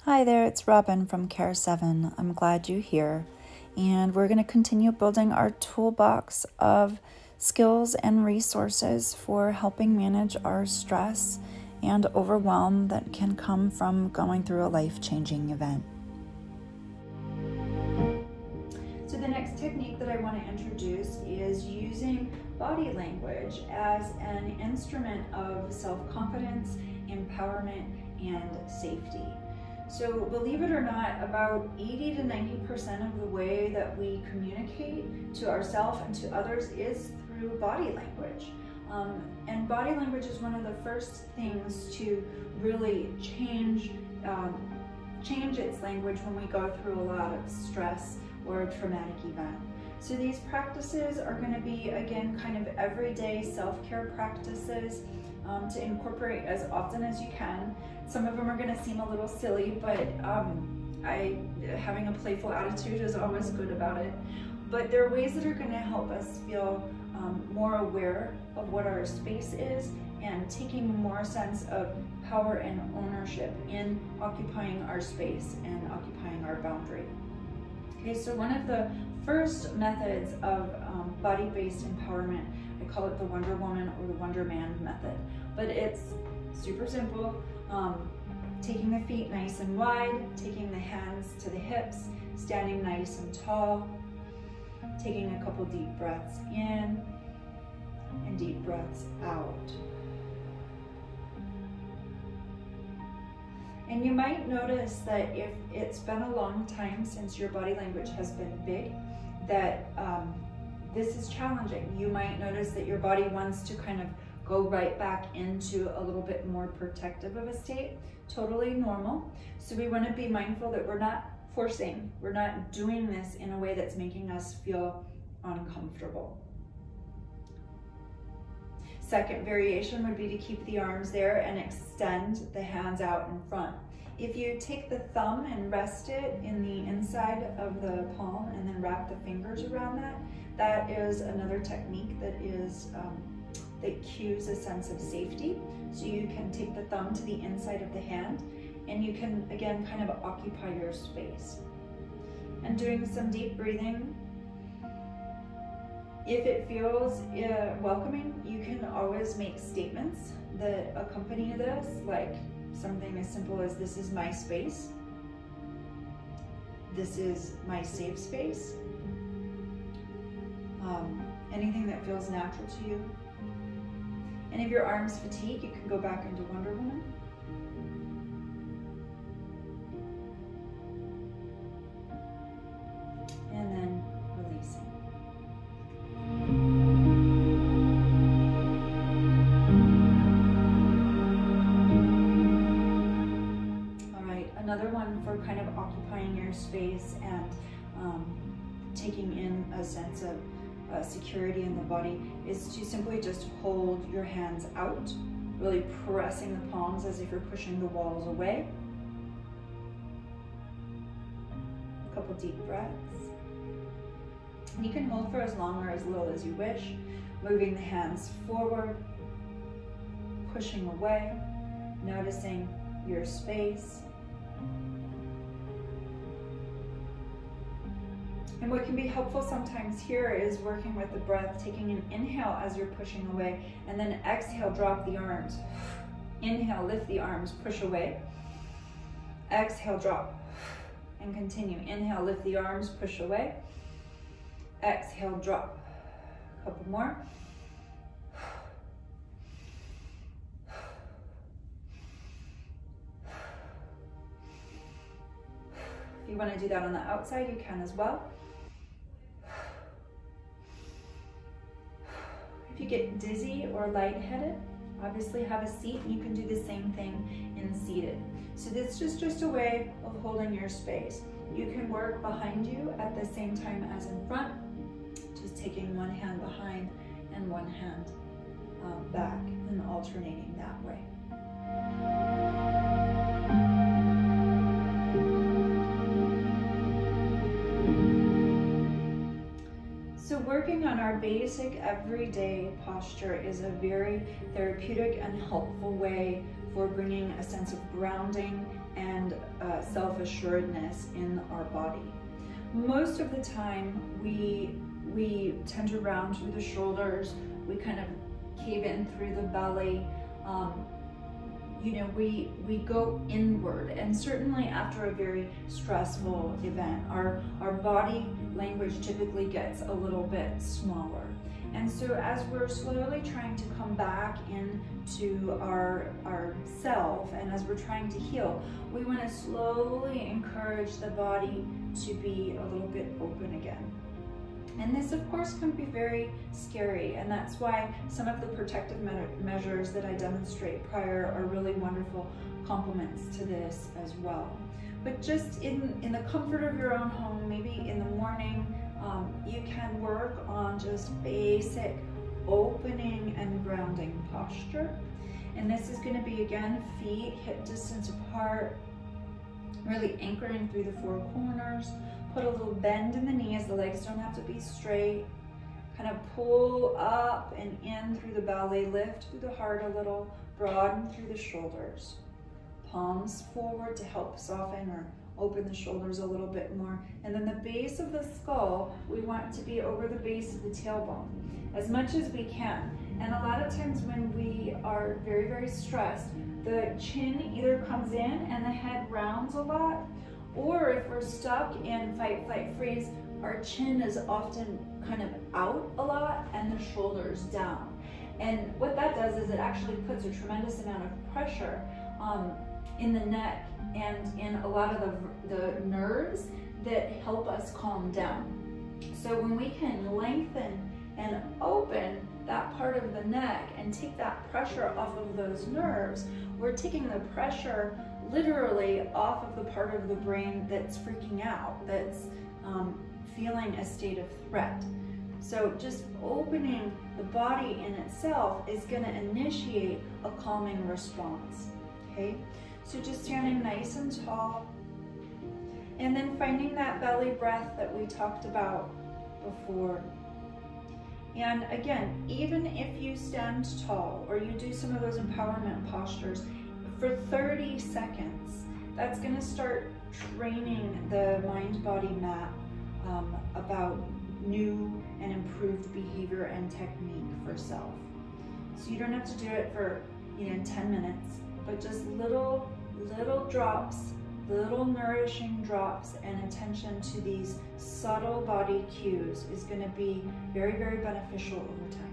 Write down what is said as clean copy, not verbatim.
Hi there, it's Robin from Care 7. I'm glad you're here. And we're going to continue building our toolbox of skills and resources for helping manage our stress and overwhelm that can come from going through a life-changing event. So the next technique that I want to introduce is using body language as an instrument of self-confidence, empowerment, and safety. So believe it or not, about 80 to 90% of the way that we communicate to ourselves and to others is through body language. And body language is one of the first things to really change its language when we go through a lot of stress or a traumatic event. So these practices are going to be, again, kind of everyday self-care practices to incorporate as often as you can. Some of them are going to seem a little silly, but having a playful attitude is always good about it. But there are ways that are going to help us feel more aware of what our space is and taking more sense of power and ownership in occupying our space and occupying our boundary. Okay, so one of the first methods of body-based empowerment, I call it the Wonder Woman or the Wonder Man method, but it's super simple. Taking the feet nice and wide, taking the hands to the hips, standing nice and tall, taking a couple deep breaths in and deep breaths out. And you might notice that if it's been a long time since your body language has been big, that this is challenging. You might notice that your body wants to kind of go right back into a little bit more protective of a state. Totally normal. So we want to be mindful that we're not forcing, we're not doing this in a way that's making us feel uncomfortable. Second variation would be to keep the arms there and extend the hands out in front. If you take the thumb and rest it in the inside of the palm and then wrap the fingers around that, that is another technique that cues a sense of safety. So you can take the thumb to the inside of the hand and you can, again, kind of occupy your space. And doing some deep breathing. If it feels welcoming, you can always make statements that accompany this, like something as simple as, this is my space. This is my safe space. Anything that feels natural to you. And if your arms fatigue, you can go back into Wonder Woman. And then releasing. All right, another one for kind of occupying your space and taking in a sense of security in the body is to simply just hold your hands out, really pressing the palms as if you're pushing the walls away. A couple deep breaths. And you can hold for as long or as little as you wish, moving the hands forward, pushing away, noticing your space. And what can be helpful sometimes here is working with the breath, taking an inhale as you're pushing away, and then exhale, drop the arms. Inhale, lift the arms, push away. Exhale, drop, and continue. Inhale, lift the arms, push away. Exhale, drop. A couple more. If you want to do that on the outside, you can as well. If you get dizzy or lightheaded, obviously have a seat and you can do the same thing in seated. So this is just a way of holding your space. You can work behind you at the same time as in front, just taking one hand behind and one hand back and alternating that way. So working on our basic everyday posture is a very therapeutic and helpful way for bringing a sense of grounding and self-assuredness in our body. Most of the time we tend to round through the shoulders, we kind of cave in through the belly. We go inward, and certainly after a very stressful event, our body language typically gets a little bit smaller. And so as we're slowly trying to come back into our self, and as we're trying to heal, we want to slowly encourage the body to be a little bit open again. And this, of course, can be very scary, and that's why some of the protective measures that I demonstrate prior are really wonderful complements to this as well. But just in the comfort of your own home, maybe in the morning, you can work on just basic opening and grounding posture. And this is going to be, again, feet hip distance apart, really anchoring through the four corners. Put a little bend in the knees, the legs don't have to be straight. Kind of pull up and in through the belly, lift through the heart a little, broaden through the shoulders. Palms forward to help soften or open the shoulders a little bit more. And then the base of the skull, we want to be over the base of the tailbone as much as we can. And a lot of times when we are very, very stressed, the chin either comes in and the head rounds a lot, or if we're stuck in fight, flight, freeze, our chin is often kind of out a lot and the shoulders down. And what that does is it actually puts a tremendous amount of pressure in the neck and in a lot of the nerves that help us calm down. So when we can lengthen and open that part of the neck and take that pressure off of those nerves, we're taking the pressure literally off of the part of the brain that's freaking out, that's feeling a state of threat. So just opening the body in itself is going to initiate a calming response. Okay, so just standing nice and tall, and then finding that belly breath that we talked about before. And again, even if you stand tall or you do some of those empowerment postures for 30 seconds, that's going to start training the mind-body map about new and improved behavior and technique for self. So you don't have to do it for 10 minutes, but just little drops, little nourishing drops, and attention to these subtle body cues is going to be very, very beneficial over time.